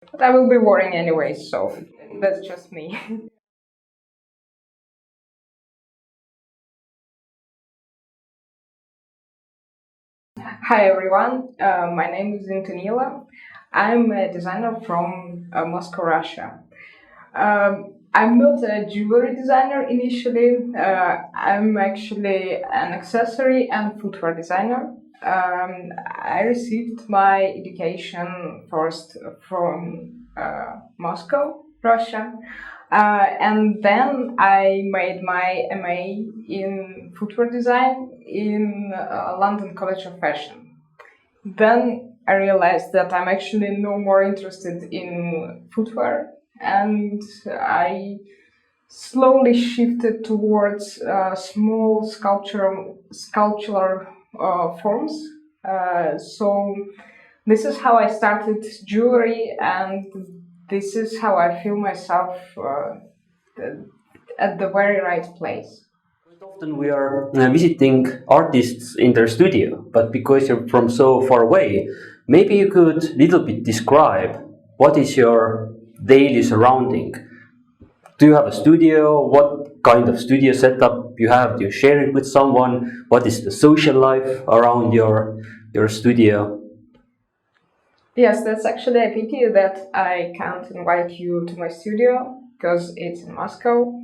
But I will be wearing anyway, so that's just me. Hi everyone, my name is Into Niilo. I'm a designer from Moscow, Russia. I'm not a jewelry designer initially. I'm actually an accessory and footwear designer. I received my education first from Moscow, Russia, and then I made my MA in footwear design in London College of Fashion. Then I realized that I'm actually no more interested in footwear, and I slowly shifted towards small sculptural forms. So this is how I started jewelry, and this is how I feel myself at the very right place. Often we are visiting artists in their studio, but because you're from so far away, maybe you could little bit describe what is your daily surrounding. Do you have a studio? What kind of studio setup you have? Do you share it with someone? What is the social life around your studio? Yes, that's actually a pity that I can't invite you to my studio because it's in Moscow.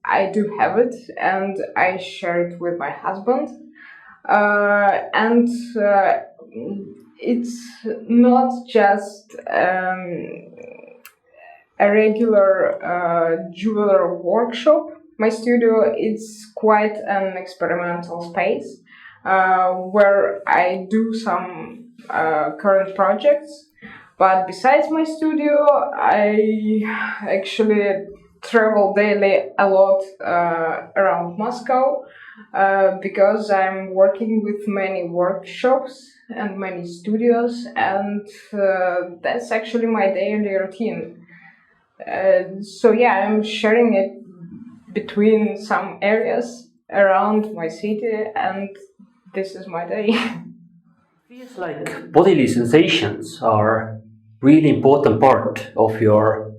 I do have it, and I share it with my husband. And it's not just a regular jeweler workshop. My studio is quite an experimental space where I do some current projects. But besides my studio, I actually travel daily a lot around Moscow because I'm working with many workshops and many studios, and that's actually my daily routine. So yeah, I'm sharing it between some areas around my city, and this is my day. Feels like bodily sensations are really important part of your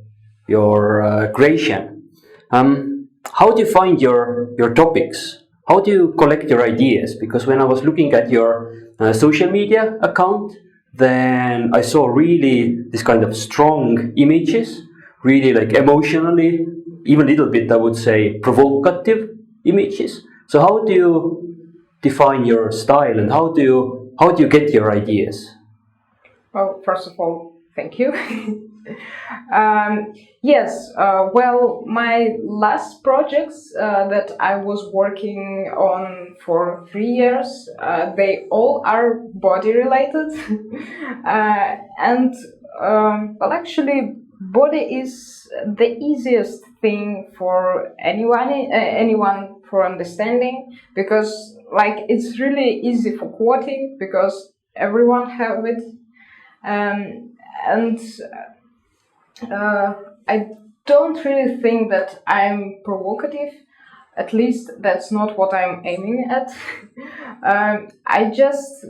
creation. How do you find your topics? How do you collect your ideas? Because when I was looking at your social media account, then I saw really this kind of strong images, really like emotionally, even a little bit I would say provocative images. So how do you define your style, and how do you get your ideas? Well, first of all, thank you. Yes, well, my last projects that I was working on for 3 years, they all are body related. And well, actually, body is the easiest thing for anyone for understanding, because like it's really easy for quoting because everyone have it. And I don't really think that I'm provocative. At least that's not what I'm aiming at. I just,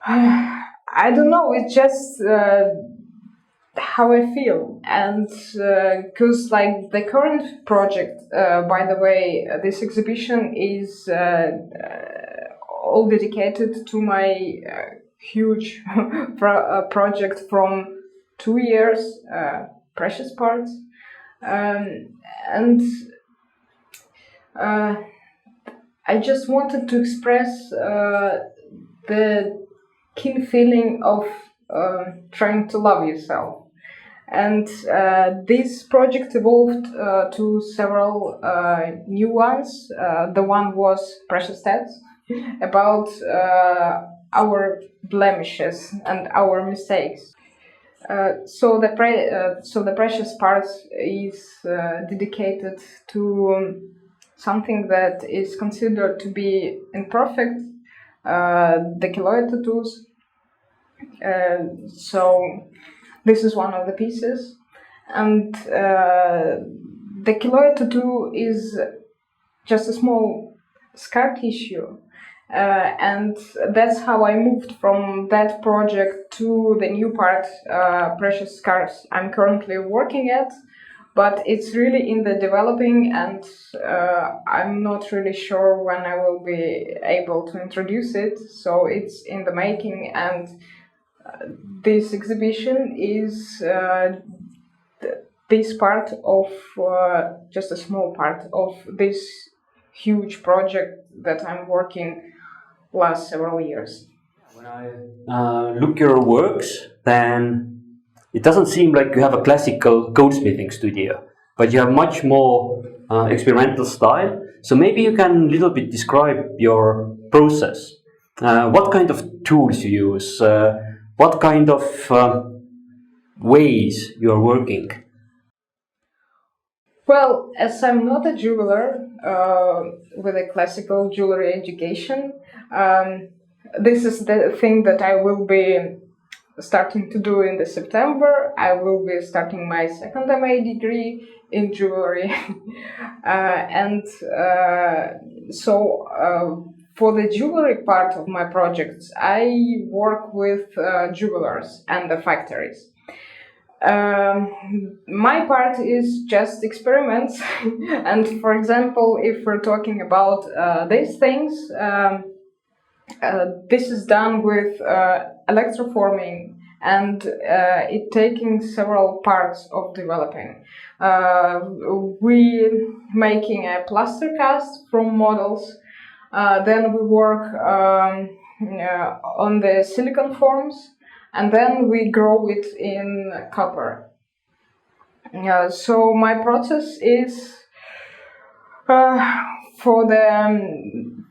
I don't know. It's just how I feel, and because like the current project, by the way, this exhibition is all dedicated to my huge project from 2 years, precious parts, and I just wanted to express the keen feeling of trying to love yourself. And this project evolved to several new ones. The one was Precious Text, about our blemishes and our mistakes. So the precious part is dedicated to something that is considered to be imperfect, the keloid tattoos. So this is one of the pieces, and the keloid tattoo is just a small scar tissue, and that's how I moved from that project to the new part, precious cars I'm currently working at. But it's really in the developing, and I'm not really sure when I will be able to introduce it. So it's in the making, and this exhibition is this part of just a small part of this huge project that I'm working last several years. When I look your works, then it doesn't seem like you have a classical goldsmithing studio, but you have much more experimental style. So maybe you can a little bit describe your process. What kind of tools you use? What kind of ways you are working? Well, as I'm not a jeweler with a classical jewelry education, this is the thing that I will be starting to do in the September. I will be starting my second MA degree in jewelry. For the jewelry part of my projects, I work with jewelers and the factories. My part is just experiments. And for example, if we're talking about these things, this is done with electroforming, and it taking several parts of developing. We making a plaster cast from models, then we work on the silicon forms, and then we grow it in copper. So my process is for the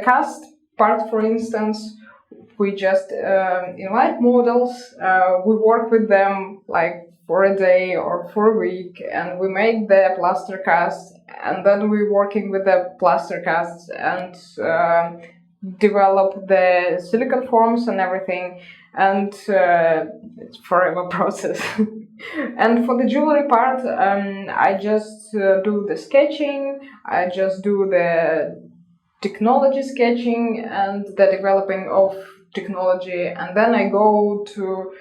cast part, for instance, we just invite models, we work with them like for a day or for a week, and we make the plaster cast, and then we're working with the plaster casts and develop the silicon forms and everything, and it's forever process. And for the jewelry part, I just do the sketching, I just do the technology sketching and the developing of technology, and then I go to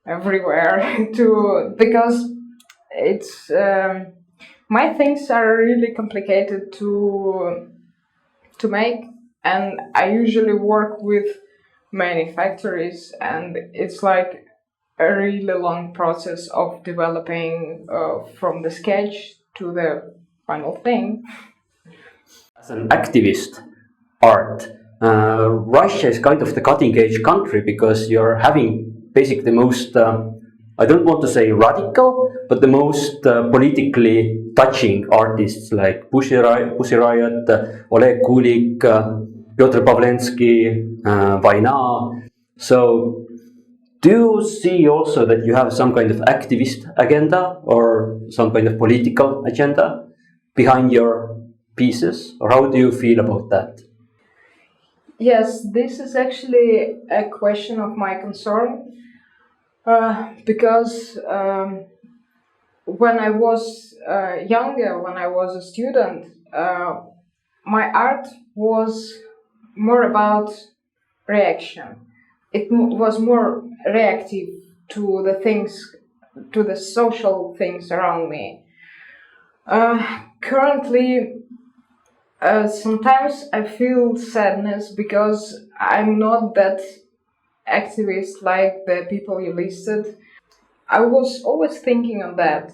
everywhere because it's my things are really complicated to make, and I usually work with many factories, and it's like a really long process of developing from the sketch to the final thing. As an activist art, Russia is kind of the cutting edge country because you're having basically the most, I don't want to say radical, but the most politically touching artists like Pussy Riot, Oleg Kulik, Pyotr Pavlensky, Vaina. So do you see also that you have some kind of activist agenda or some kind of political agenda behind your pieces, or how do you feel about that? Yes, this is actually a question of my concern, because when I was younger, when I was a student, my art was more about reaction. It was more reactive to the things, to the social things around me. Currently, sometimes I feel sadness because I'm not that activist like the people you listed. I was always thinking on that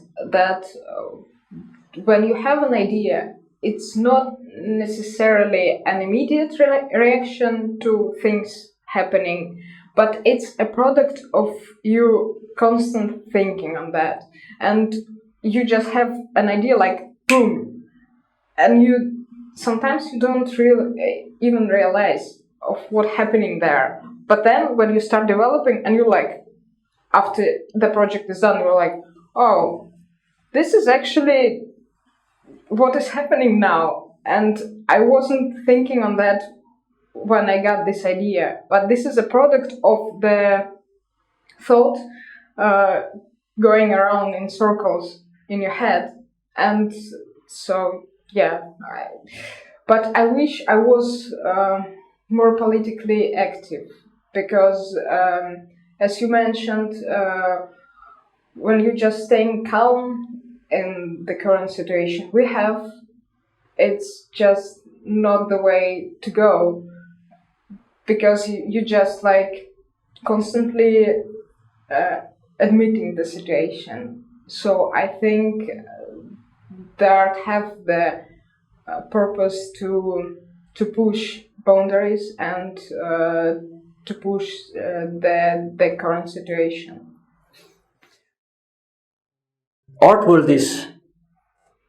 when you have an idea, it's not necessarily an immediate reaction to things happening, but it's a product of you constant thinking on that. And you just have an idea like boom, and sometimes you don't even realize of what's happening there. But then when you start developing and you're like, after the project is done, you're like, oh, this is actually what is happening now. And I wasn't thinking on that when I got this idea. But this is a product of the thought going around in circles in your head. And so, yeah. But I wish I was more politically active because, as you mentioned, when you're just staying calm in the current situation we have, it's just not the way to go, because you just like constantly admitting the situation. So I think the art have the purpose to push boundaries and to push the current situation. Art world is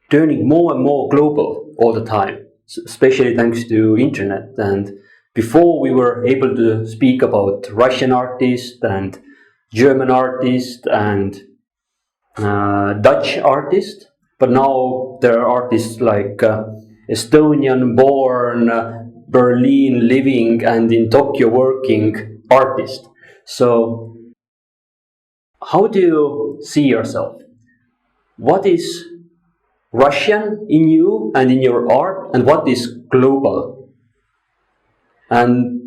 turning more and more global all the time, especially thanks to internet. And before we were able to speak about Russian artists and German artists and Dutch artists, but now there are artists like Estonian born, Berlin living, and in Tokyo working artist. So how do you see yourself? What is Russian in you and in your art, and what is global? And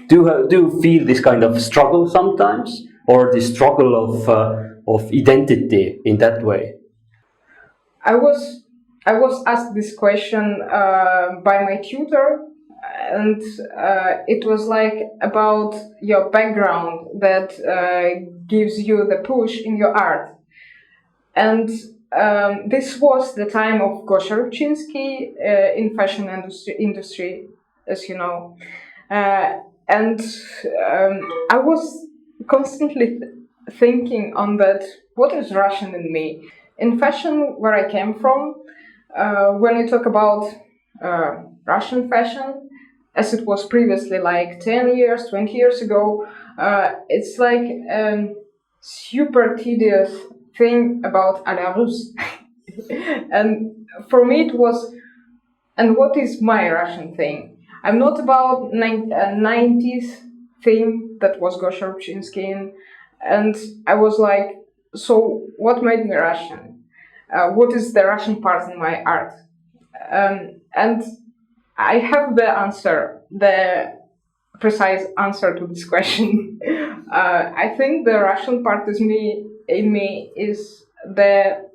do you feel this kind of struggle sometimes, or the struggle of identity in that way? I was asked this question by my tutor, and it was like about your background that gives you the push in your art. And this was the time of Gosha Rubchinsky in fashion industry, as you know. And I was constantly thinking on that, what is Russian in me? In fashion, where I came from, when you talk about Russian fashion, as it was previously, like 10 years, 20 years ago, it's like a super tedious thing about elav. And for me it was, and what is my Russian thing? I'm not about 90s theme that was Gosha Rubchinsky, and I was like, so what made me Russian? What is the Russian part in my art? And I have the answer, the precise answer to this question. I think the Russian part in me is the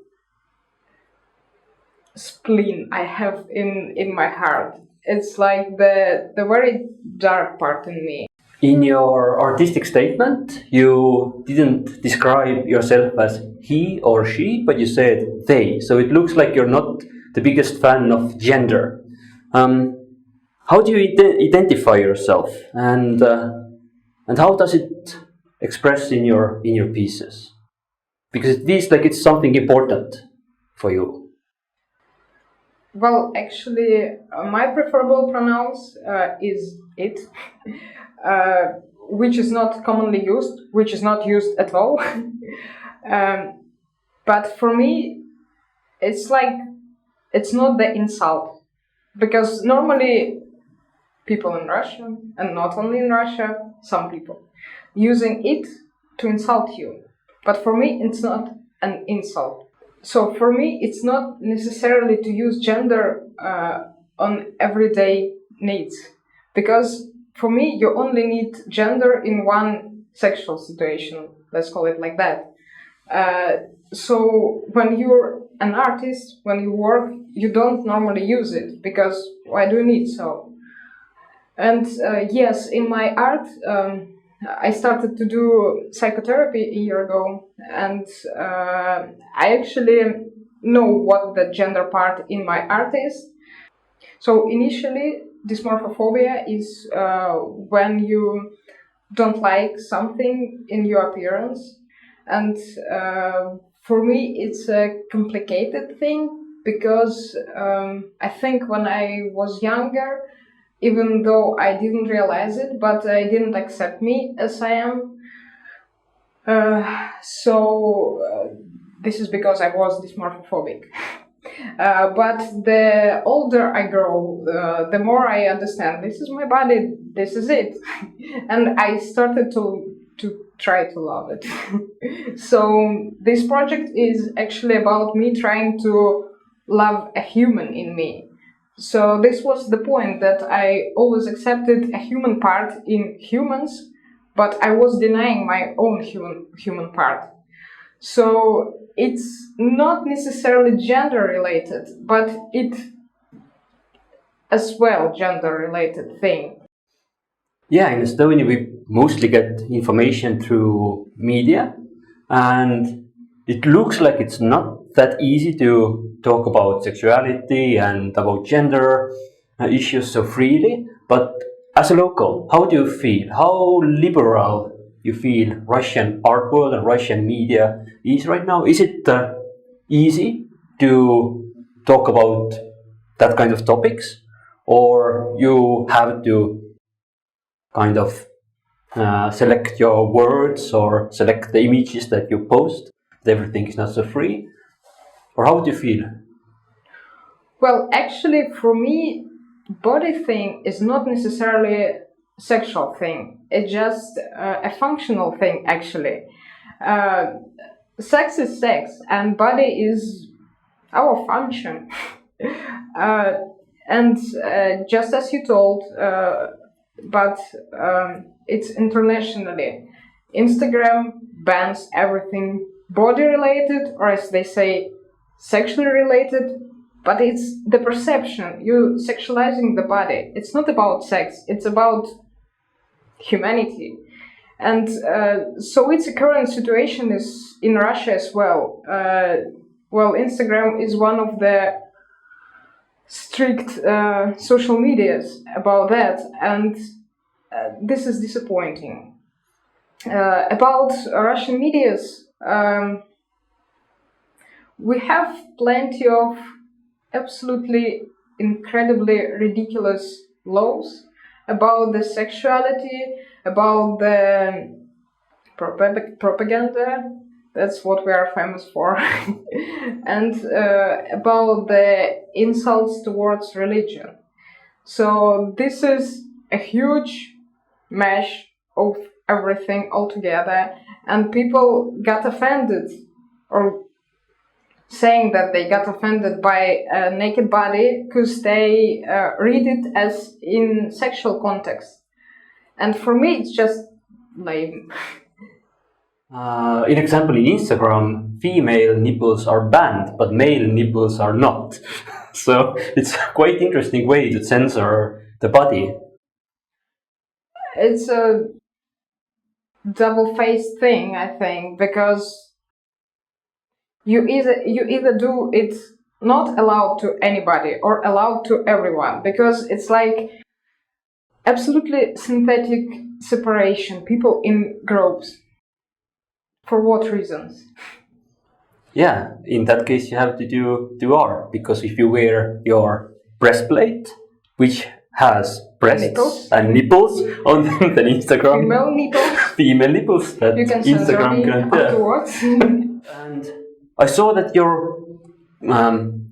spleen I have in my heart. It's like the very dark part in me. In your artistic statement, you didn't describe yourself as he or she, but you said they. So it looks like you're not the biggest fan of gender. How do you identify yourself, and how does it express in your pieces? Because it feels like it's something important for you. Well, actually, my preferable pronouns is it, which is not commonly used, which is not used at all. But for me, it's like, it's not the insult, because normally people in Russia, and not only in Russia, some people, using it to insult you. But for me, it's not an insult. So for me, it's not necessarily to use gender on everyday needs, because for me, you only need gender in one sexual situation, let's call it like that. So when you're an artist, when you work, you don't normally use it, because why do you need so? And yes, in my art, I started to do psychotherapy a year ago, and I actually know what the gender part in my art is. So initially, dysmorphophobia is when you don't like something in your appearance, and for me it's a complicated thing, because I think when I was younger, even though I didn't realize it, but I didn't accept me as I am. So this is because I was dysmorphophobic. But the older I grow, the more I understand, this is my body, this is it. And I started to try to love it. So this project is actually about me trying to love a human in me. So this was the point, that I always accepted a human part in humans, but I was denying my own human part. So it's not necessarily gender related, but it as well gender related thing. Yeah, in Estonia we mostly get information through media, and it looks like it's not that easy to talk about sexuality and about gender issues so freely. But as a local, how do you feel? How liberal you feel Russian art world and Russian media is right now? Is it easy to talk about that kind of topics, or you have to kind of select your words or select the images that you post? Everything is not so free, or how do you feel? Well, actually, for me, body thing is not necessarily a sexual thing. It's just a functional thing, actually. Sex is sex, and body is our function. And just as you told, but it's internationally. Instagram bans everything body related, or as they say, sexually related. But it's the perception. You sexualizing the body. It's not about sex. It's about humanity. And so it's a current situation is in Russia as well. Well, Instagram is one of the strict social medias about that, and this is disappointing. About Russian medias, we have plenty of absolutely incredibly ridiculous laws about the sexuality, about the propaganda. That's what we are famous for. And about the insults towards religion. So this is a huge mesh of everything altogether, and people got offended, or saying that they got offended by a naked body because they read it as in sexual context. And for me, it's just lame. In example, in Instagram, female nipples are banned, but male nipples are not. So it's a quite interesting way to censor the body. It's a double-faced thing, I think, because you either do it not allowed to anybody or allowed to everyone, because it's like absolutely synthetic separation, people in groups. For what reasons? Yeah, in that case, you have to do art, because if you wear your breastplate, which has breasts and nipples on them, then Instagram female nipples that you can Instagram can afterwards. And I saw that you're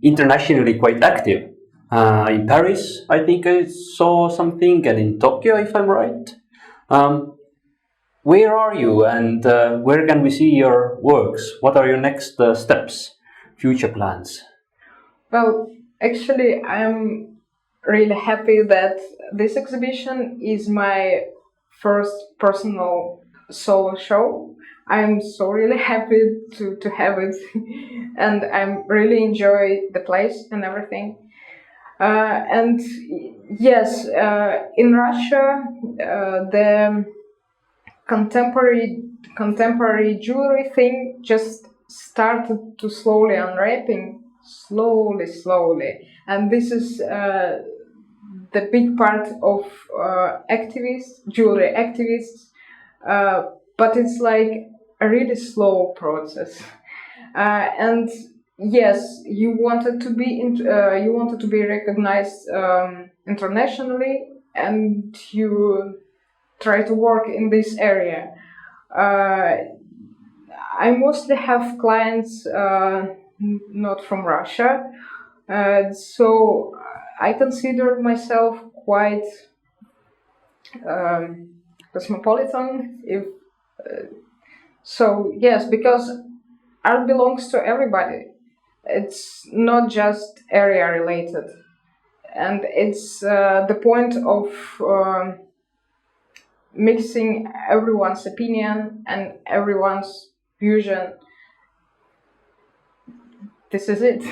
internationally quite active. In Paris, I think I saw something, and in Tokyo, if I'm right. Where are you, and where can we see your works? What are your next steps, future plans? Well, actually, I'm really happy that this exhibition is my first personal solo show. I'm so really happy to have it, and I'm really enjoy the place and everything. And yes, in Russia, the contemporary jewelry thing just started to slowly unwrapping, slowly, and this is the big part of jewelry activists, but it's like a really slow process. And yes, you wanted to be recognized internationally, and you try to work in this area. I mostly have clients not from Russia, so I consider myself quite cosmopolitan. So yes, because art belongs to everybody. It's not just area related. and it's the point of mixing everyone's opinion and everyone's vision. This is it.